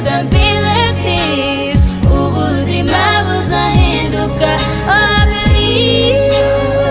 gonna be like this. Ubuzima buzahinduka. I believe so.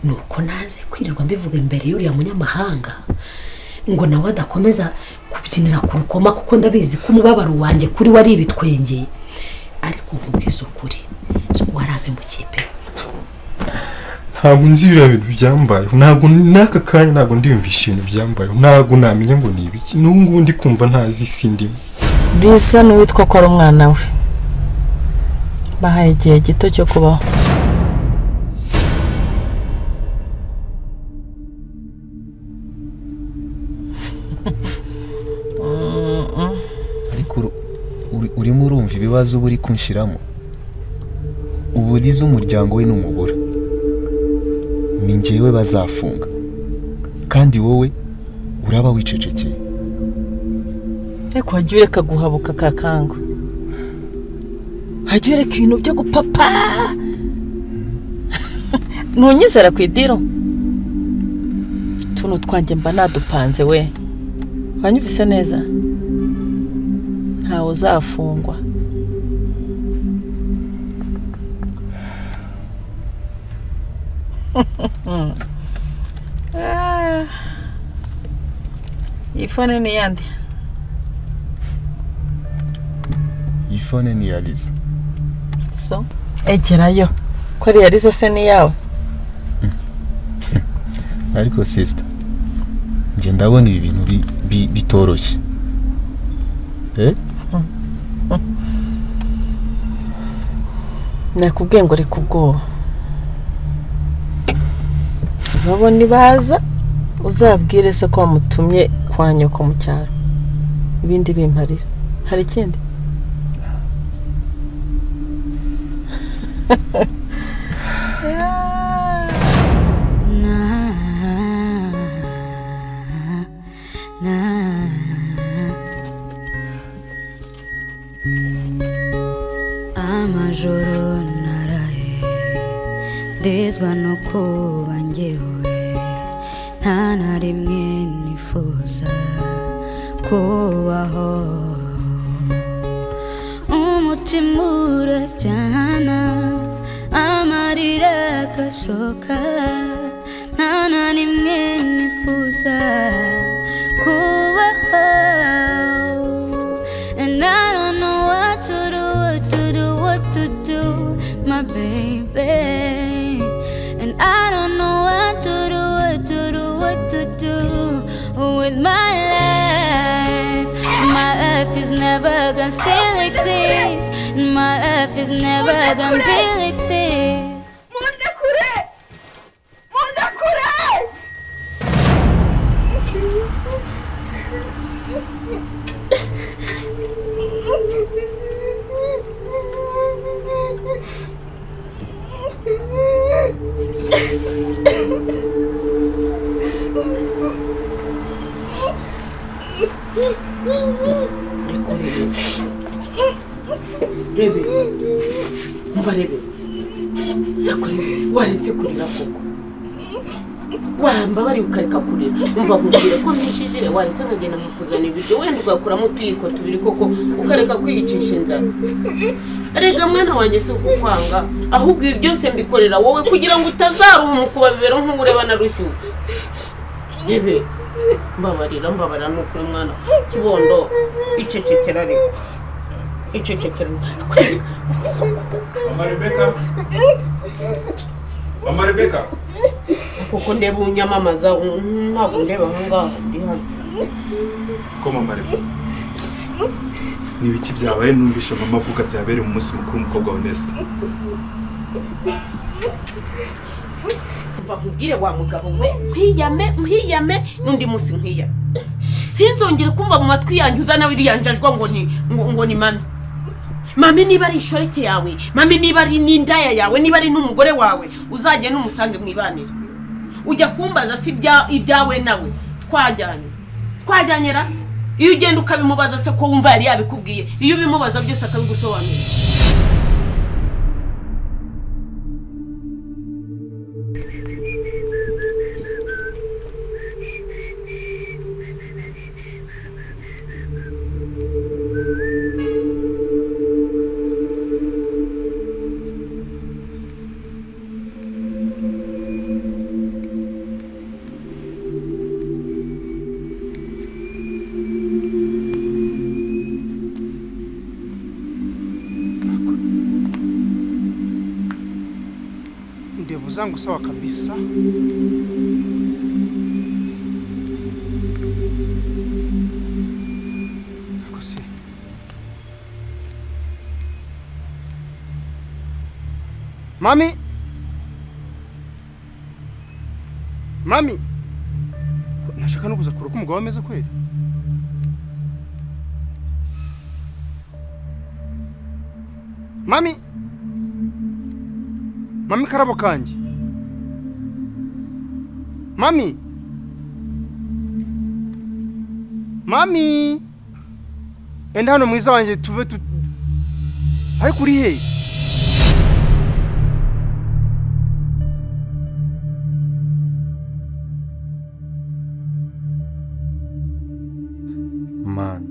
nuko naze kwirirwa mbivuga imbere y'uriya munyamahanga ngo nawe adakomeza kubyinira ku rukoma kuko ndabizi ko umubabaro wanjye kuri wari ibitwenge ariko nkubwiza ukuri warabe mu kipe. Ntabwo nzi ibintu byambayeho, ntabwo naka kanya ntabwo ndiyumvisha ibintu byambayeho, ntabwo namenya ngo ni ibiki, n'ubu ndi kumva ntazi sindimo. Liza n'uwitwa ko ari umwana we bahaye igihe gito cyo kubaho. urimo urumva ibibazo buri kunshiramo. Uburiza umuryango we n'umubura ni njyewe bazafunga kandi wowe uraba wicecekeye. Eko hajye ureka guhabuka kakango, hajye ureka ibintu byo gupapa ntunyizera ku idiro. Tuno twanjye mba nadupanze we, wanyumvise neza? Ntawe uzafungwa. Ifone ni yandi? Ifone ni ya Liza. So egerayo ko ari ya Liza se ni yawe? Ariko sister, nje ndabona ibi bintu bitoroshye. Nakubwiye ngo reka ubwoba. Babona baza uzabwire se ko wamutumye kwa nyoko mu cyaro. Ibindi bimparira. Hari ikindi? Amajoro naraye ndezwa no kuba njyewe, nta na rimwe nifuza kubaho. Umutima uraryana amarira agashoka, nta na rimwe nifuza kubaho. And I don't know what to do, what to do, my baby. And I don't know what to do, what to do with my life. My life is never gonna stay like this. My life is never gonna be like this. Rebe, umva Rebe, yakore waretse kurira koko. Wamba bari ukareka kurira, umva nkubwire ko nishije waretse nkagenda nkakuzana ibiryo wenda ugakuramo utuyiko tubiri koko ukareka kwiyicisha inzara. Arega mwana wanjye se ukwanga, ahubwo ibi byose mbikorera wowe kugira ngo utazarumuka babibero nk'ureba na rushyuka. Rebe, mbabarira n'ukuri mwana kibondo icecekera ariko. Icecekera. Mama Rebecca. Kuko ndeba unyamamaza ntabwo ndeba ahangaha ndi hano. Ko Mama Rebecca. Nibiki byabaye numvisha mama avuga byabereye mu munsi mukuru umukobwa wa Nesta. Umva nkubwire wa mugabo we nkiyame nundi munsi nkiyame. Sinzongere kumva mu matwi yanjye uzana wiriyanjajwa ngo ni mami. Mami niba ari ishoreke yawe, mami niba ari n'indaya yawe, niba ari n'umugore wawe, uzajye n'umusange mwibanira. Ujya kumbaza si ibyawe nawe twajyanyera. Iyo ugenda ukabimubaza se ko wumva yari yabikubwiye, iyo bimubaza byose akabigusobanurira. Ndevu zangu sawa kabisa. Akose. Mami. Nashaka no kuza kuruka umugabo ameze kweli. Mami karabo kanje. Mami enda hano mwiza wanje tube ari kuri he? Man,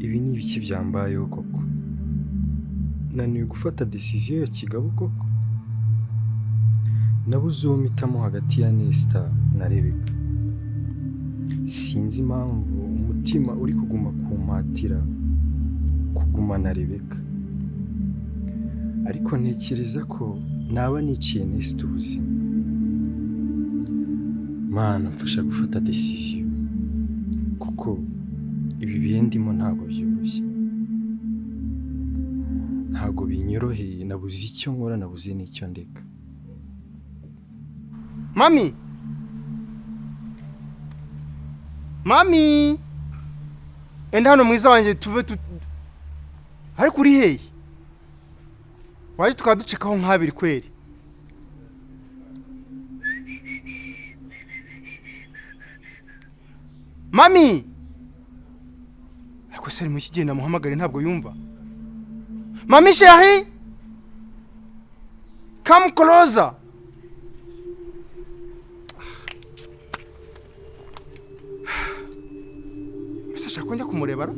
ibi ni ibiki byambayeho koko? Naniwe gufata decision ya kigabo koko. Nabuze uwo mpitamo hagati ya Nesta na Rebeka. Sinzi impamvu umutima uri kuguma kumpatira kuguma na Rebeka. Ariko ntekereza ko naba niciye Nesta ubuzima. Mana mfasha gufata decision. Kuko ibi bihe ndimo ntabwo byoroshye. Ntabwo binyoroheye, nabuze icyo nkora, nabuze n'icyo ndeka. Mami enda hano mwiza wanje tube ari kuri he? Waje tukaducikaho nk'abiri kweli. Mami ariko sari mu kigenda muhamagare ntabwo yumva. Mami chérie, come closer. Sasha konja kumurebara.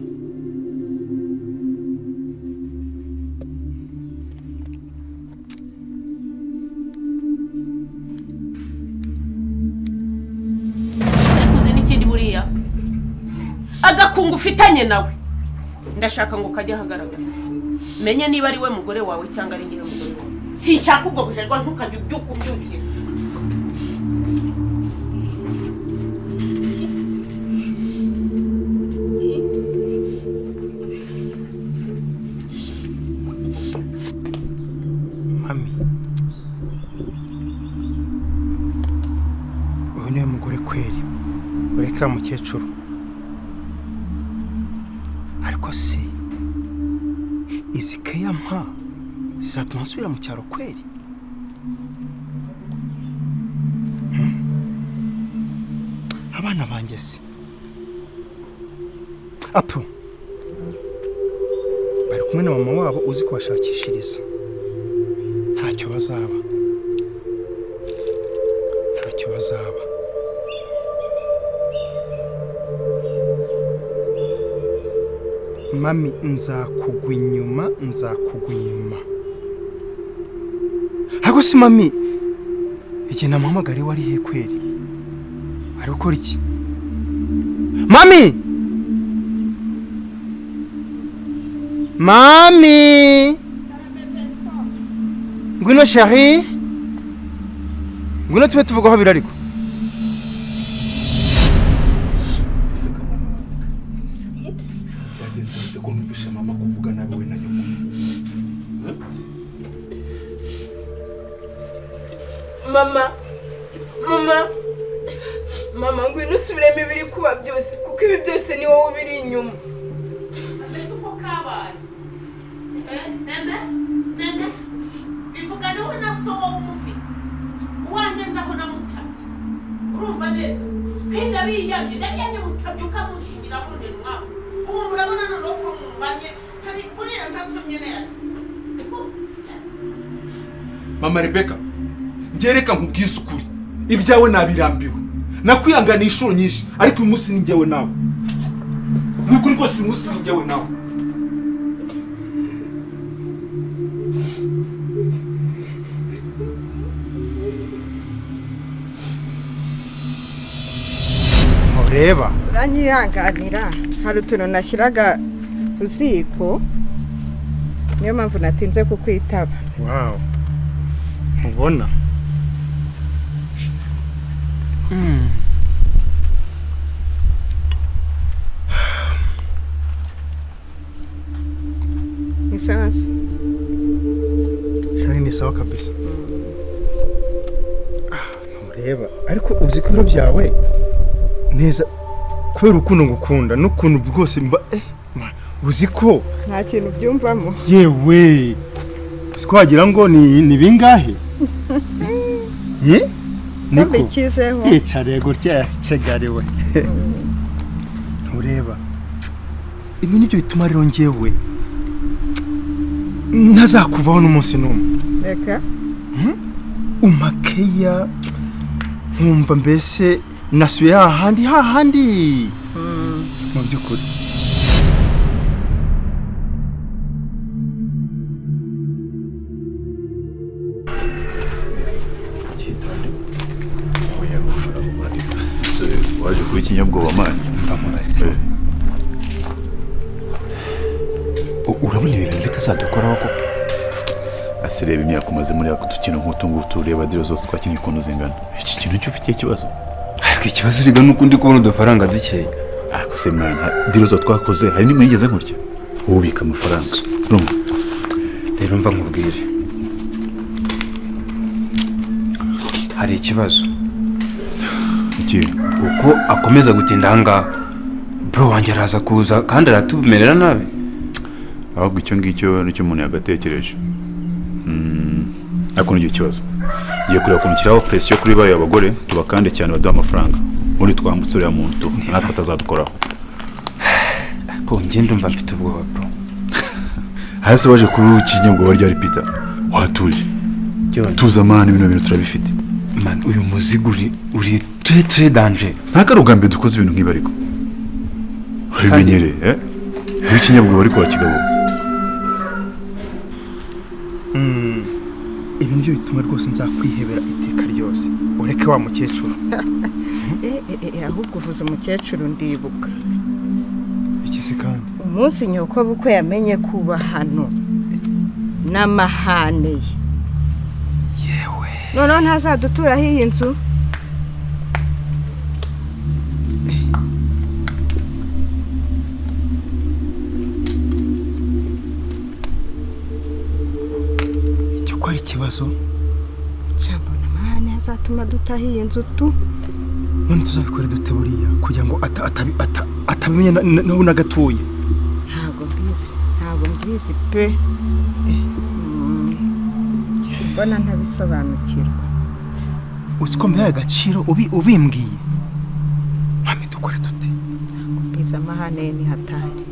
Kuzi n'ikindi buriya. Agakungu ufitanye nawe. Ndashaka ngo kajya hagaragara. Menye niba ari we mugore wawe cyangwa ari ngiye mugore wawe. Sinshaka ubwo bujerwa ntukajye ubyukira. Mami uyu niwe mugore kweli ureka mukecuru. Ariko se izike yampa zizatuma nsubira mu cyaro kweli? Abana banjye se apu bari kumwe na mama wabo uzi kubashakishiriza. Ntacyo bazaba. Mami nzakugwa inyuma. Ariko si mami igihe namuhamagare wari he kweli? Ari gukora iki? Mami ngwino chérie, ngwino tube tuvugaho birariko. ko numvishe mama kuvuga nabi we na nyoko. Mama ngwino usubiremo ibiri kuba byose kuko ibi byose ni wowe biri inyuma. Mbese uko kabaye nende bivuga niho na so wowe umufite uwanjye nzaho namutabye urumva neza kandi abiyamye ndabyanjye mutabye ukamushingira bundi mwako ubu murabona no ko mumbanye hari urira ntasomye neza. Mama Rebecca, ngereka nkubwiza ukuri ibyawe nabirambiwe nakwihangana inshuro nyinshi ariko uyu munsi ni njyewe nawe. Nukuri rwose uyu munsi ni njyewe nawe. Reba uranyihanganira hari utuntu nashyiraga ku ziko niyo mpamvu natinze kukwitaba. wow ubona ni sawa se? ni sawa kabisa. Ntureba ariko uzi ko ibiro byawe neza kubera ukuntu ngukunda n'ukuntu bwose mba uzi ko nta kintu byumvamo. yewe twagira ngo ni bingahe niko bikizeho yicare gutya yasigariwe. Ntureba ibi nibyo bituma rero ngewe ntazakuvaho n'umunsi n'umwe. reka umakeya nkumva mbese nasuye hahandi mu by'ukuri. waje kuba ikinyabwoba mani urabona ibintu bitazadukoraho ko asireba imyaka umaze muri ako tukino nk'utungutu ureba diro zose twakinnye ukuntu zingana iki kintu cyo ufitiye ikibazo ariko ikibazo uriga nuko ndi kubona udufaranga dukeya ariko se mwana diro zose twakoze hari nimwe yigeze nkurya ubika amafaranga urumva rero mva nkubwire hari ikibazo iki uko akomeza gutinda ahangaha bro wanjye araza kuza kandi aratumerera nabi ahubwo icyo ngicyo nicyo umuntu yagatekereje ariko n'icyo kibazo ngiye kureba ukuntu kiraho presiyo kuri bayo abagore tubakande cyane baduha amafaranga ubundi twambutse uriya muntu natwe atazadukoraho ko njye ndumva mfite ubwoba bro hasi waje kuri ikinyabwoba rya Peter watuje tuza mani bino bintu turabifite man uyu muzigo uri très danger ntakarugambe dukoze ibintu nk'ibi ariko urimenyere ikinyabwoba ariko wakigabo ibi nibyo bituma rwose nzakwihebera iteka ryose ureke wa mukecuru. ahubwo uvuze umukecuru ndibuka iki se kandi umunsi nyoko bukwe yamenye kuba hano n'amahane ye yewe noneho ntazaduturaho iyi nzu. ko ari ikibazo jambo n'amahane azatuma dutaha iyi nzu tu. none tuzabikora dute buriya kugira ngo atabimenya nawe nagatuye. ntabwo mbizi pe mbona ntabisobanukirwa. uzi ko mbaye agaciro ubimbwiye mwami dukore dute. mbizi amahane ni hatari.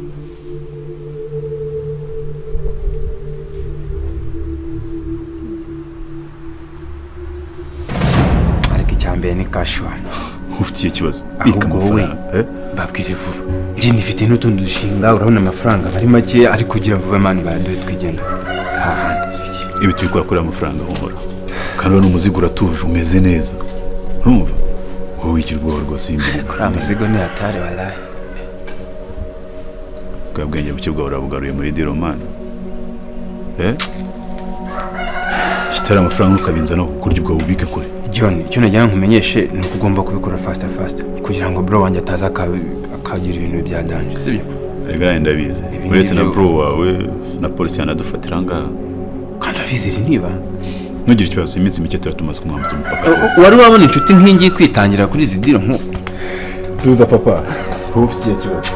mbere ni kashwa ufitiye ikibazo ahubwo wowe babwire vuba njye nifite n'utundi dushinga urabona amafaranga ari make ari kugira vuba mani bayaduhe twigenda hahandi ibi tubikora kuri amafaranga humura kandi urabona umuzigo uratuje umeze neza urumva wowe wigira ubwoba rwose w'imbere kuri amazigo ni hatari walahi bwa bwenge buke bwawe urabugaruye muri diromani kitari amafaranga ukabinza no kurya ubwo bubike kure John icyo nagira nkumenyeshe ni ukugomba kubikora fast kugira ngo bro wanjye ataza akagira ibintu bya danger sibyo rega ndabizi uretse na bro wawe na polisi yanadufatira ngaha kandi abizi niba ntugire ikibazo iminsi mike turatumaze kumwambutsa umupaka wari wabona inshuti nk'ingiye kwitangira kuri izi diro nk'uko tuza papa ubu ufite ikibazo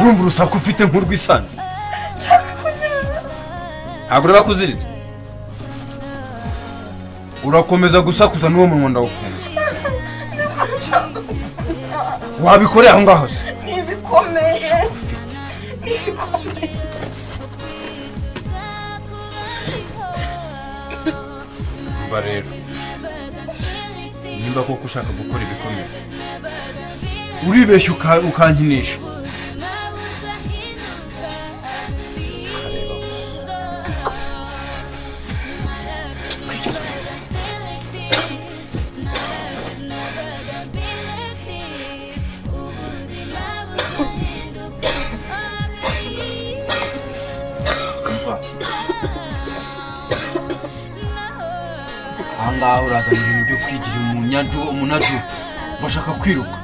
urumva urusaku ufite nk'urwisana ntabwo ureba kuziritse urakomeza gusakuza n'uwo munwa ndawufunga wabikoreye aho ngaho se Nibikomeye. Nibikomeye. mva rero nimba koko ushaka gukora ibikomeye uribeshya ukankinisha ahangaha urazana ibintu byo kwigira umunaju bashaka kwiruka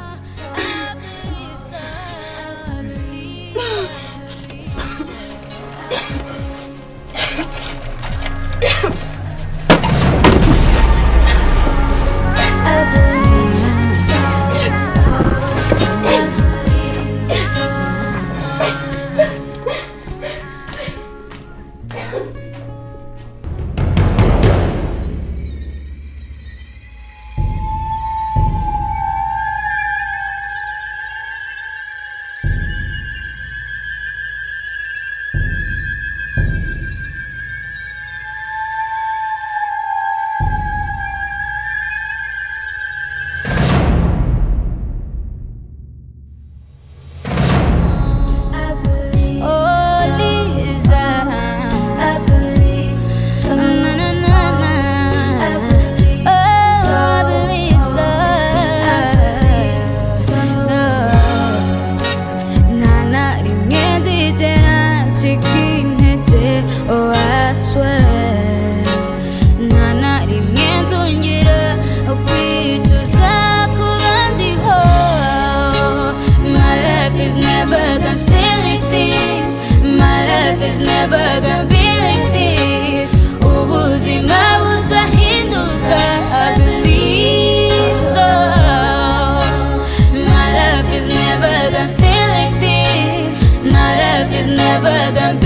Never gonna